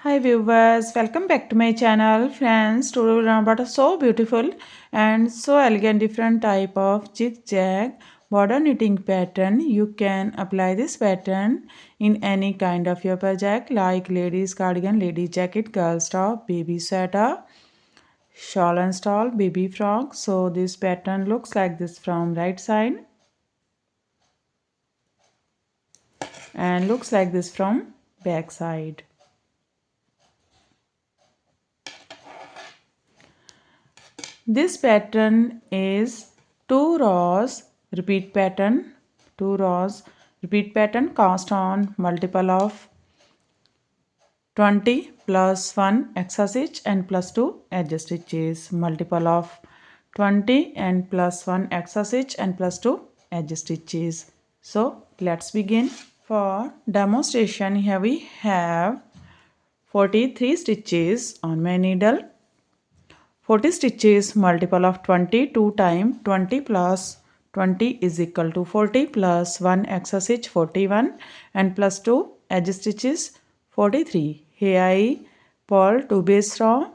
Hi viewers, welcome back to my channel. Friends, today we'll learn about a so beautiful and so elegant different type of zigzag border knitting pattern. You can apply this pattern in any kind of your project like ladies cardigan, ladies jacket, girls top, baby sweater, shawl and stall, baby frock. So this pattern looks like this from right side and looks like this from back side. This pattern is 2 rows repeat pattern, 2 rows repeat pattern cast on multiple of 20 plus 1 extra stitch and plus 2 edge stitches, multiple of 20 and plus 1 extra stitch and plus 2 edge stitches. So let's begin. For demonstration, here we have 43 stitches on my needle. 40 stitches multiple of 20 2 times 20 plus 20 is equal to 40 plus 1 extra stitch 41 and plus 2 edge stitches 43. Here I pull 2 base row.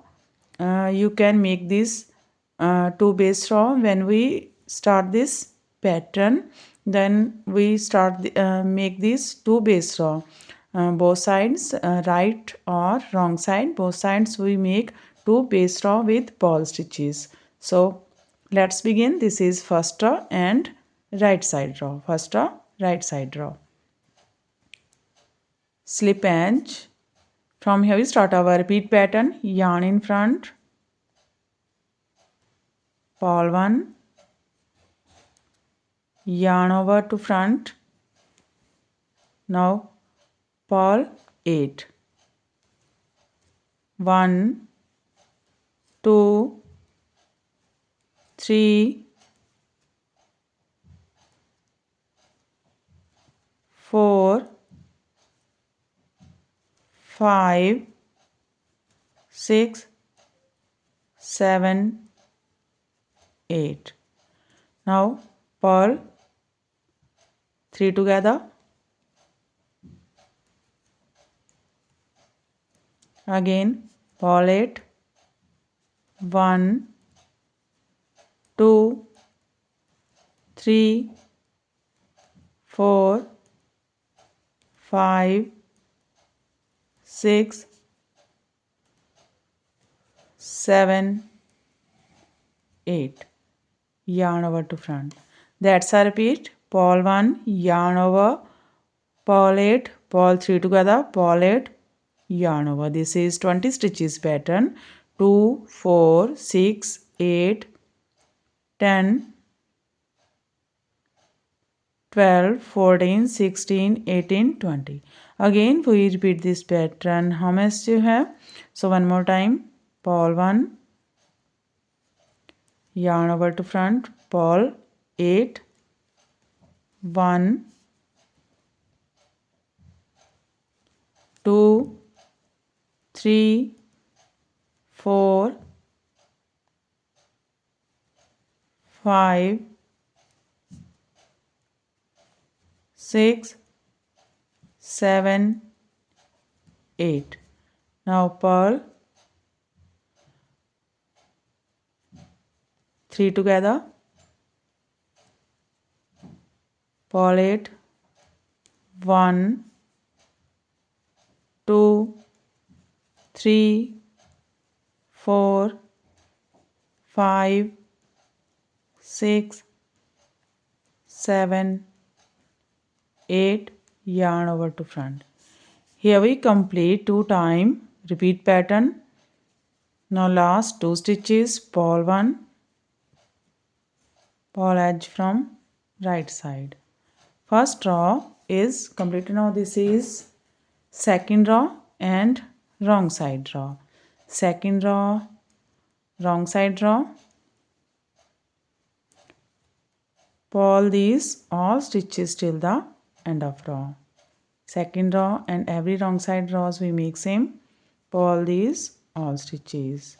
You can make this 2 base row when we start this pattern. Then we start make these 2 base row. Both sides, right or wrong side, both sides we make 2 base row with purl stitches. So let's begin. This is first row and right side row. First row, right side row. Slip edge. From here we start our repeat pattern. Yarn in front, purl 1, yarn over to front. Now purl 8. 1, 2, 3, 4, 5, 6, 7, 8. Now purl 3 together. Again purl 8. 1, 2, 3, 4, 5, 6, 7, 8. Yarn over to front. That's a repeat. Purl 1, yarn over, purl 8, purl 3 together, purl 8, yarn over. This is 20 stitches pattern. 2, 4, 6, 8, 10, 12, 14, 16, 18, 20. Again we repeat this pattern. How much you have? So one more time. Purl 1, yarn over to front, purl 8, 1, 2, 3, 4, 5, 6, 7, 8. Now purl 3 together, purl 8, 1, 2, 3, 4, 5, 6, 7, 8, yarn over to front. Here we complete 2 times repeat pattern. Now last 2 stitches, purl 1, purl edge from right side. First row is completed. Now this is second row and wrong side row. Second row, wrong side row. Purl these all stitches till the end of row. Second row and every wrong side rows we make same. Purl these all stitches.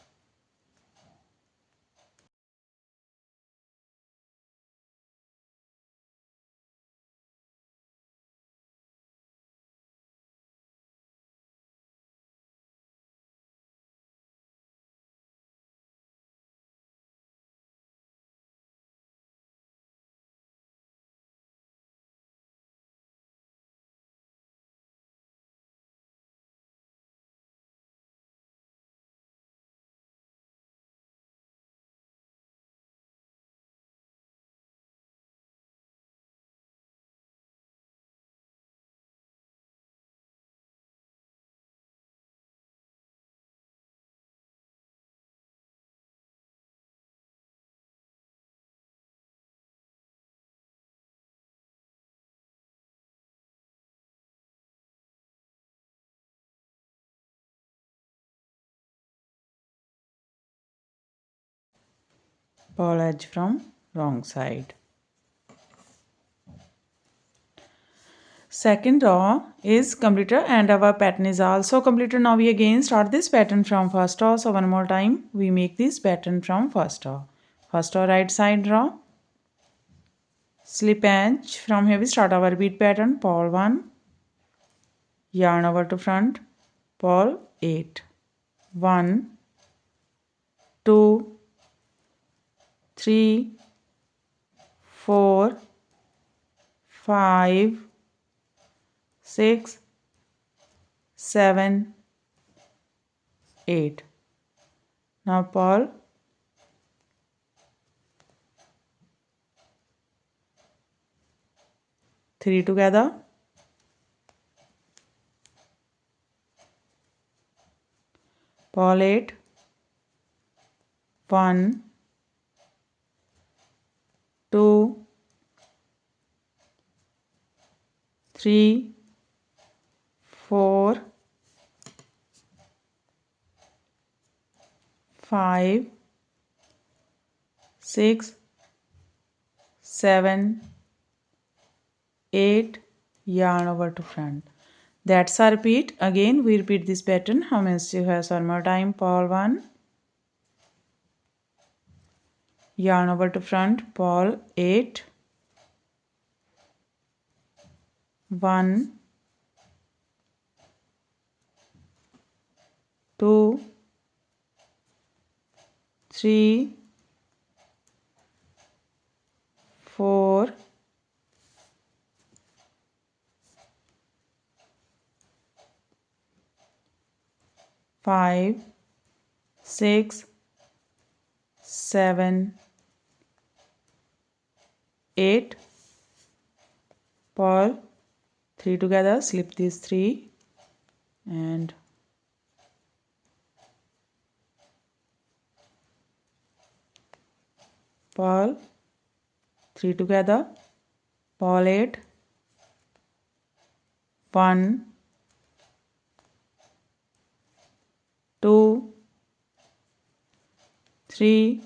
purl edge from wrong side. Second row is completed and our pattern is also completed. Now we again start this pattern from first row. So one more time we make this pattern from first row. First row right side row, slip edge. From here we start our bead pattern. Purl 1, yarn over to front, purl 8. 1, 2, 3, 4, 5, 6, 7, 8. Now purl 3 together, purl 8, 1, 2, 3, 4, 5, 6, 7, 8, yarn over to front. That's a repeat. Again we repeat this pattern. How many you have? One more time. Purl 1, yarn over to front, purl 8, 1, 2, 3, 4, 5, 6, 7, 8, purl 3 together, slip these 3 and purl 3 together, purl 8, 1, 2, 3,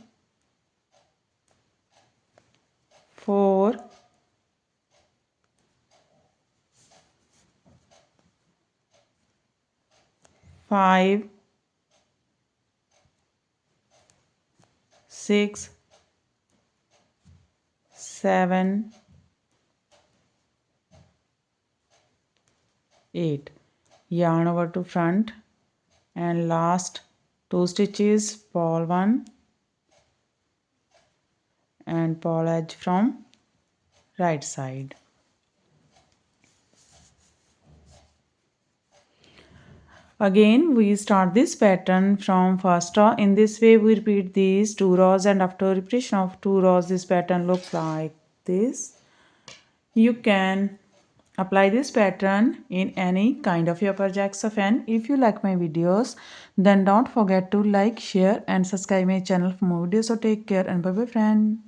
4, 5, 6, 7, 8. Yarn over to front and last 2 stitches, purl 1 and purl edge from right side. Again we start this pattern from first row. In this way we repeat these 2 rows and after repetition of 2 rows this pattern looks like this. You can apply this pattern in any kind of your projects of and if you like my videos then don't forget to like, share and subscribe my channel for more videos. So take care and bye bye friend.